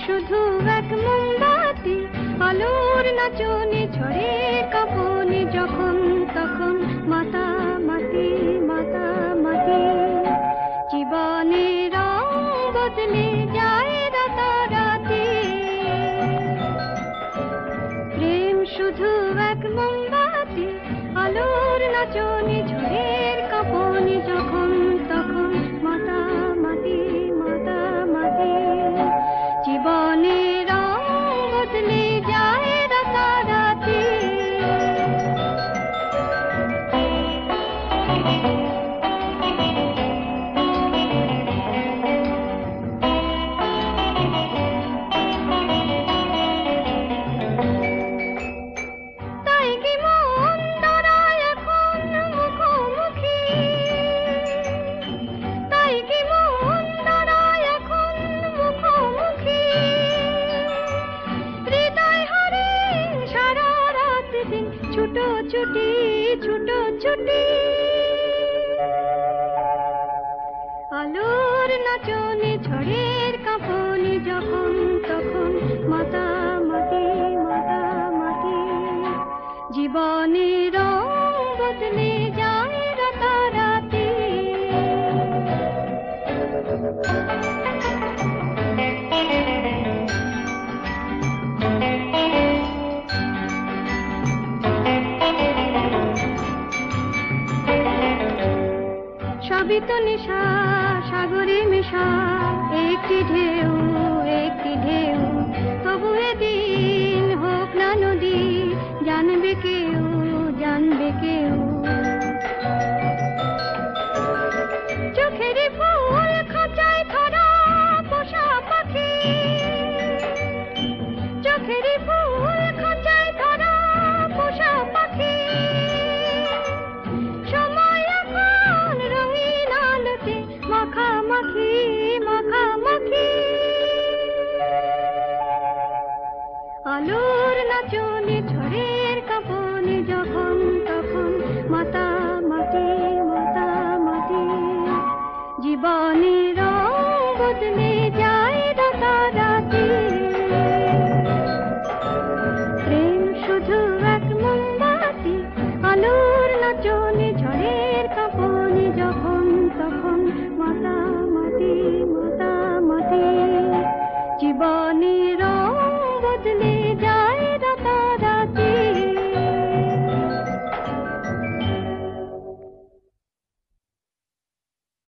শুধু এক মোমবাতি আলোর নাচনে ঝরে কাঁপনে যখন তখন মাতামাতি মাতামাতি জীবনের রং বদলে যায় রাতারাতি প্রেম শুধু এক মোমবাতি আলোর নাচনে ঝরে কাঁপনে যখন তখন মাতামাতি মাতামাতি জীবনের রং বদলে যায় রাতারাতি তাই কি মন দাঁড়ায় এখন মুখোমুখি তাই কি মন দাঁড়ায় এখন মুখোমুখি হৃদয় হারে সারা রাত দিন ছুটোছুটি ছুটোছুটি আলোর নাচনে ঝড়ের কাঁপনে যখন তখন মাতামাতি মাতামাতি জীবনের রং বদলে যায় রাতারাতি সবই তো নেশা সাগরে মেশা একটি ঢেউ তবু এদিন হোক না নদী জানবে কেউ চোখের ফুল খাঁচায় ধরা পোষা পাখি চোখের ফুল খাঁচায় ধরা পোষা পাখি সময় এখন রঙিন আলোতে মাখামাখি মাখামাখি আলোর নাচনে ঝড়ের কাঁপনে যখন তখন মাতামাতি মাতামাতি জীবনের রং বদলে যায় রাতারাতি প্রেম শুধু এক মোমবাতি আলোর নাচনে ঝড়ের কাঁপনে যখন তখন মাতামাতি মাতামাতি জীবনের রং বদলে